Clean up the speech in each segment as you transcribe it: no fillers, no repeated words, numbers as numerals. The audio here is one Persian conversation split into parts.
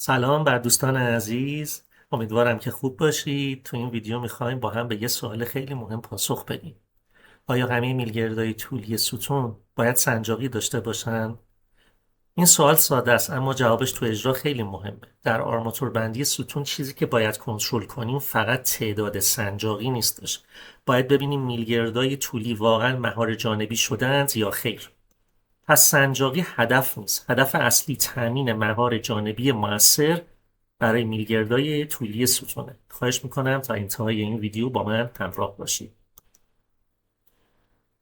سلام بر دوستان عزیز. امیدوارم که خوب باشید. تو این ویدیو میخوایم با هم به یه سوال خیلی مهم پاسخ بدیم. آیا همه میلگردهای طولی ستون باید سنجاقی داشته باشن؟ این سوال ساده است اما جوابش تو اجرا خیلی مهمه. در آرماتور بندی ستون چیزی که باید کنترل کنیم فقط تعداد سنجاقی نیستش. باید ببینیم میلگردهای طولی واقعا مهار جانبی شدند یا خیر. پس سنجاقی هدف نیست. هدف اصلی تامین مهار جانبی مؤثر برای میلگردهای طولی ستونه. خواهش میکنم تا انتهای این ویدیو با من همراه باشید.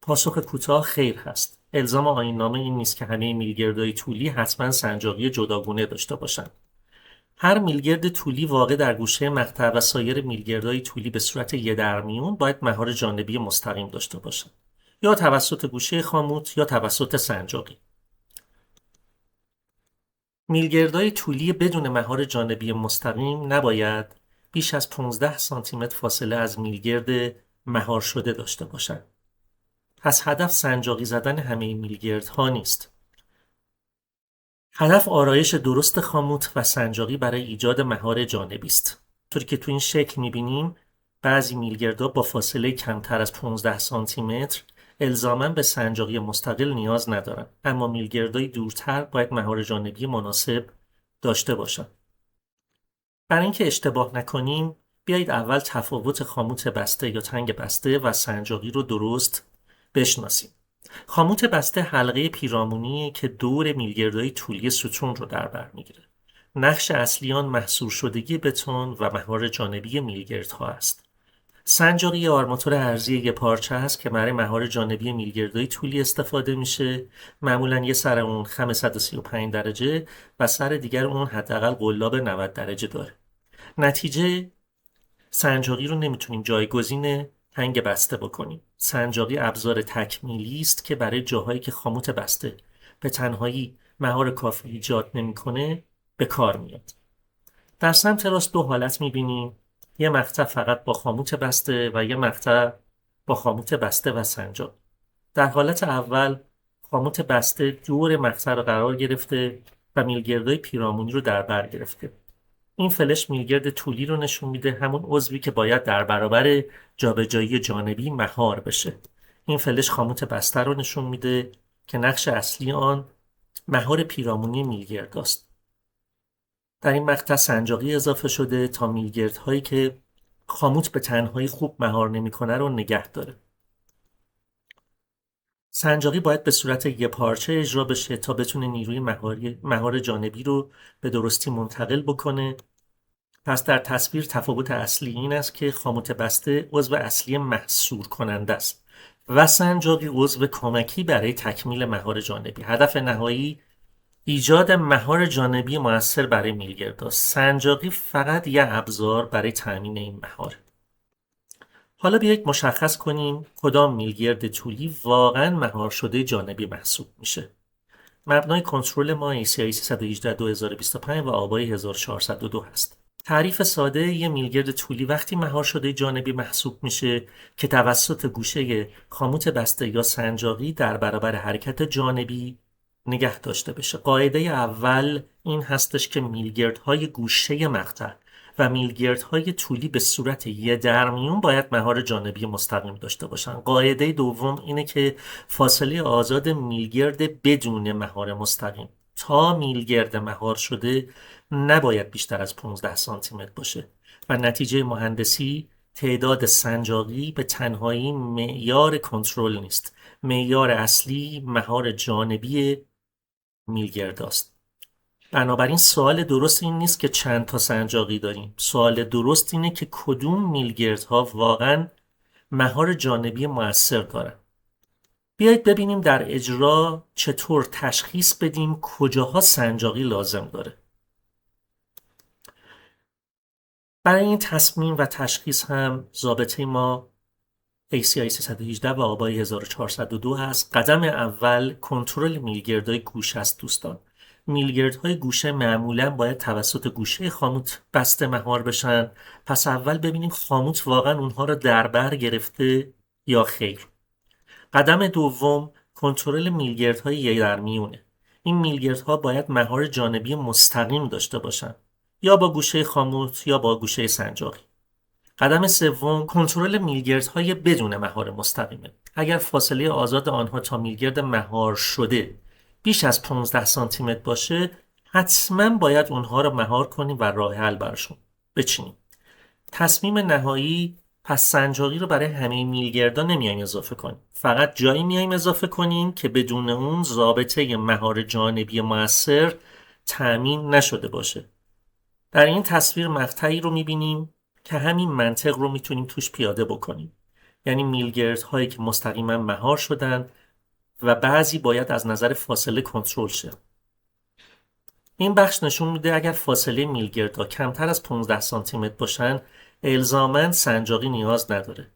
پاسخ کوتاه خیر هست. الزام آیین‌نامه این نیست که همه میلگردهای طولی حتما سنجاقی جداگانه داشته باشند. هر میلگرد طولی واقع در گوشه مقطع و سایر میلگردهای طولی به صورت یه درمیون باید مهار جانبی مستقیم داشته باشند، یا توسط گوشه خاموت یا توسط سنجاقی. میلگردهای طولی بدون مهار جانبی مستقیم نباید بیش از 15 سانتیمتر فاصله از میلگرد مهار شده داشته باشند. پس هدف سنجاقی زدن همه میلگردها نیست. هدف آرایش درست خاموت و سنجاقی برای ایجاد مهار جانبی است. طوری که تو این شکل میبینیم بعضی میلگردها با فاصله کمتر از 15 سانتیمتر الزاماً به سنجاقی مستقل نیاز ندارند، اما میلگردهای دورتر باید مهار جانبی مناسب داشته باشند. برای اینکه اشتباه نکنیم بیایید اول تفاوت خاموت بسته یا تنگ بسته و سنجاقی رو درست بشناسیم. خاموت بسته حلقه پیرامونی که دور میلگردهای طولی ستون رو در بر میگیره. نقش اصلی آن محصور شدگی بتون و مهار جانبی میلگردها است. سنجاقی آرماتور عرضی یک پارچه است که برای مهار جانبی میلگردهای طولی استفاده میشه. معمولا یه سر اون خم 135 درجه و سر دیگر اون حداقل قلاب 90 درجه داره. نتیجه سنجاقی رو نمیتونیم جایگزین تنگ بسته بکنیم. سنجاقی ابزار تکمیلی است که برای جاهایی که خاموت بسته به تنهایی مهار کافی ایجاد نمیکنه به کار میاد. در سمت راست دو حالت میبینیم. یه مقطع فقط با خاموت بسته و یه مقطع با خاموت بسته و سنجاق. در حالت اول خاموت بسته دور مقطع رو قرار گرفته و میلگردهای پیرامونی رو در بر گرفته. این فلش میلگرد طولی رو نشون میده، همون عضوی که باید در برابر جابجایی جانبی مهار بشه. این فلش خاموت بسته رو نشون میده که نقش اصلی آن مهار پیرامونی میلگرد است. در این مقطع سنجاقی اضافه شده تا میلگردهایی که خاموت به تنهایی خوب مهار نمیکنه رو نگه داره. سنجاقی باید به صورت یک پارچه اجرا بشه تا بتونه نیروی مهار جانبی رو به درستی منتقل بکنه. پس در تصویر تفاوت اصلی این است که خاموت بسته عضو اصلی محصور کننده است و سنجاقی عضو کمکی برای تکمیل مهار جانبی. هدف نهایی ایجاد مهار جانبی مؤثر برای میلگرد است. سنجاقی فقط یک ابزار برای تامین این مهار. حالا بیایید مشخص کنیم کدام میلگرد طولی واقعا مهار شده جانبی محسوب میشه. مبنای کنترل ما ACI 318-2025 و آبای 1402 هست. تعریف ساده یه میلگرد طولی وقتی مهار شده جانبی محسوب میشه که توسط گوشه خاموت بسته یا سنجاقی در برابر حرکت جانبی نگه داشته بشه. قاعده اول این هستش که میلگردهای گوشه مقطع و میلگردهای طولی به صورت یه درمیون باید مهار جانبی مستقیم داشته باشن. قاعده دوم اینه که فاصله آزاد میلگرد بدون مهار مستقیم تا میلگرد مهار شده نباید بیشتر از 15 سانتیمتر باشه و نتیجه مهندسی تعداد سنجاقی به تنهایی معیار کنترل نیست. معیار اصلی مهار جانبی میلگرد است. بنابراین سوال درست این نیست که چند تا سنجاقی داریم. سوال درست اینه که کدوم میلگردها واقعا مهار جانبی مؤثر دارن. بیایید ببینیم در اجرا چطور تشخیص بدیم کجاها سنجاقی لازم داره. برای این تصمیم و تشخیص هم ضابطه ما ACI 318 و آبای 1402 هست. قدم اول کنترل میلگردهای گوشه است دوستان. میلگردهای گوشه معمولا باید توسط گوشه خاموت بسته مهار بشن. پس اول ببینیم خاموت واقعا اونها را در بر گرفته یا خیر. قدم دوم کنترل میلگردهای یک در میونه. این میلگردها باید مهار جانبی مستقیم داشته باشن. یا با گوشه خاموت یا با گوشه سنجاقی. قدم سوم کنترل میلگردهای بدون مهار مستقیمه. اگر فاصله آزاد آنها تا میلگرد مهار شده بیش از 15 سانتی متر باشه، حتما باید اونها رو مهار کنیم و راه حل براشون بچینیم. تصمیم نهایی، پس سنجاقی رو برای همه میلگردا نمیایم اضافه کنیم. فقط جایی میایم اضافه کنیم که بدون اون رابطه مهار جانبی مؤثر تأمین نشده باشه. در این تصویر مقطعی رو میبینیم که همین منطق رو میتونیم توش پیاده بکنیم. یعنی میلگردهایی که مستقیما مهار شدن و بعضی باید از نظر فاصله کنترل شه. این بخش نشون میده اگر فاصله میلگردها کمتر از 15 سانتی متر باشن، الزاماً سنجاقی نیاز نداره.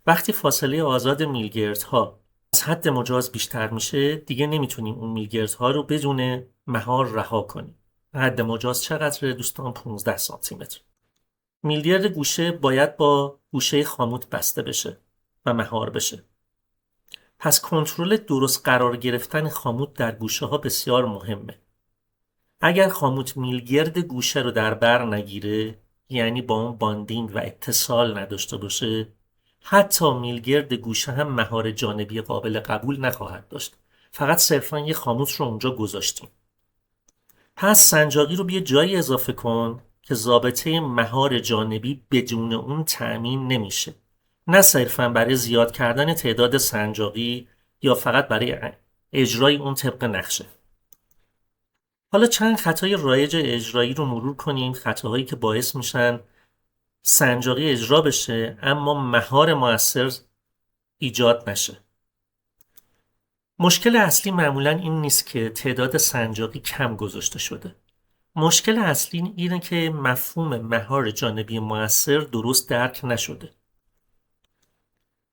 وقتی فاصله آزاد میلگردها از حد مجاز بیشتر میشه، دیگه نمیتونیم اون میلگردها رو بدون مهار رها کنیم. حد مجاز چقدره دوستان؟ 15 سانتی متر. میلگرد گوشه باید با گوشه خاموت بسته بشه و مهار بشه. پس کنترل درست قرار گرفتن خاموت در گوشه ها بسیار مهمه. اگر خاموت میلگرد گوشه رو در بر نگیره، یعنی با اون باندینگ و اتصال نداشته باشه، حتی میلگرد گوشه هم مهار جانبی قابل قبول نخواهد داشت. فقط صرفا یه خاموت رو اونجا گذاشتیم. پس سنجاقی رو بیا جایی اضافه کن که ضابطه مهار جانبی بدون اون تأمین نمیشه. نه صرفا برای زیاد کردن تعداد سنجاقی یا فقط برای اجرای اون طبق نقشه. حالا چند خطای رایج اجرایی رو مرور کنیم، خطاهایی که باعث میشن سنجاقی اجرا بشه اما مهار مؤثر ایجاد نشه. مشکل اصلی معمولاً این نیست که تعداد سنجاقی کم گذاشته شده. مشکل اصلی اینه که مفهوم مهار جانبی مؤثر درست درک نشده.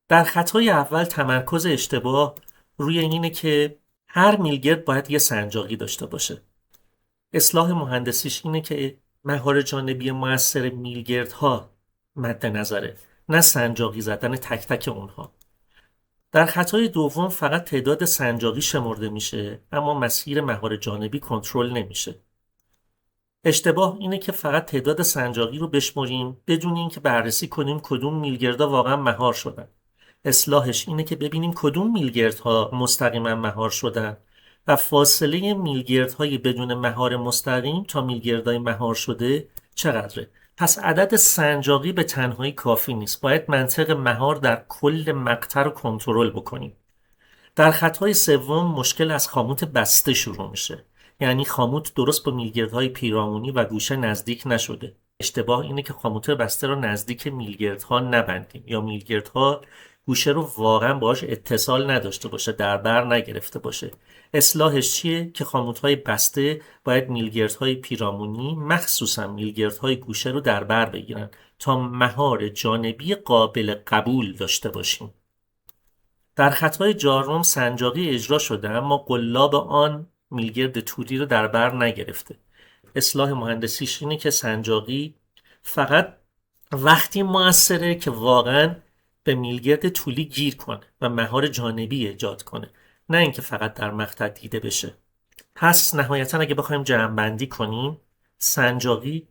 در خطای اول تمرکز اشتباه روی اینه که هر میلگرد باید یه سنجاقی داشته باشه. اصلاح مهندسیش اینه که مهار جانبی مؤثر میلگردها مد نظره، نه سنجاقی زدن تک تک اونها. در خطای دوم فقط تعداد سنجاقی شمرده میشه اما مسیر مهار جانبی کنترل نمیشه. اشتباه اینه که فقط تعداد سنجاقی رو بشمریم بدون اینکه بررسی کنیم کدوم میلگردها واقعا مهار شدن. اصلاحش اینه که ببینیم کدوم میلگردها مستقیما مهار شدن و فاصله میلگردهای بدون مهار مستقیم تا میلگردهای مهار شده چقدره. پس عدد سنجاقی به تنهایی کافی نیست. باید منطق مهار در کل مقطع رو کنترل بکنیم. در خطای سوم مشکل از خاموت بسته شروع میشه. یعنی خاموت درست با میلگردهای پیرامونی و گوشه نزدیک نشده. اشتباه اینه که خاموت بسته رو نزدیک میلگردها نبندیم یا میلگردها گوشه رو واقعا باهاش اتصال نداشته باشه، در بر نگرفته باشه. اصلاحش چیه؟ که خاموت‌های بسته باید میلگردهای پیرامونی مخصوصا میلگردهای گوشه رو در بر بگیرن تا مهار جانبی قابل قبول داشته باشیم. در خطای چهارم سنجاقی اجرا شده اما قلاب آن میلگرد طولی رو در بر نگرفته. اصلاح مهندسیش اینه که سنجاقی فقط وقتی مؤثره که واقعا به میلگرد طولی گیر کنه و مهار جانبی ایجاد کنه، نه اینکه فقط در مقطع دیده بشه. پس نهایتا اگه بخوایم جمع‌بندی کنیم، سنجاقی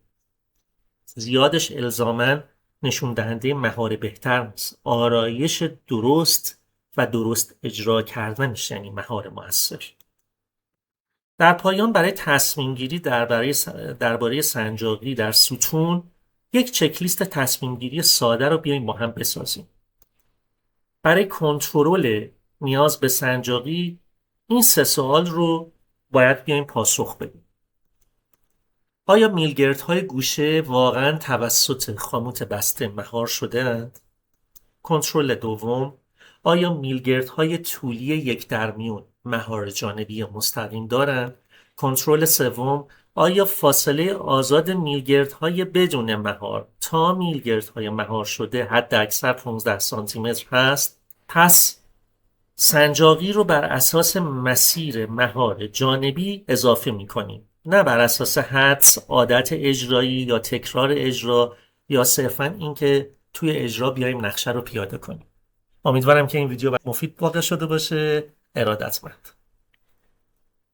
زیادش الزاماً نشون دهنده مهار بهتر نیست. آرایش درست و درست اجرا کردنش یعنی مهار مؤثر. در پایان برای تصمیم گیری درباره سنجاقی در ستون یک چکلیست تصمیم گیری ساده رو بیاییم با هم بسازیم. برای کنترل نیاز به سنجاقی این 3 سوال رو باید بیاییم پاسخ بدیم. آیا میلگردهای گوشه واقعا توسط خاموت بسته مهار شده اند؟ کنترل دوم، آیا میلگردهای طولی یک درمیون مهار جانبی مستقیم دارند؟ کنترل سوم، آیا فاصله آزاد میلگردهای بدون مهار تا میلگردهای مهار شده حد اکثر 15 سانتی متر هست؟ پس سنجاقی رو بر اساس مسیر مهار جانبی اضافه می کنیم، نه بر اساس حدس، عادت اجرایی یا تکرار اجرا یا صرفاً اینکه توی اجرا بیایم نقشه رو پیاده کنیم. امیدوارم که این ویدیو مفید واقع شده باشه. ارادتمند.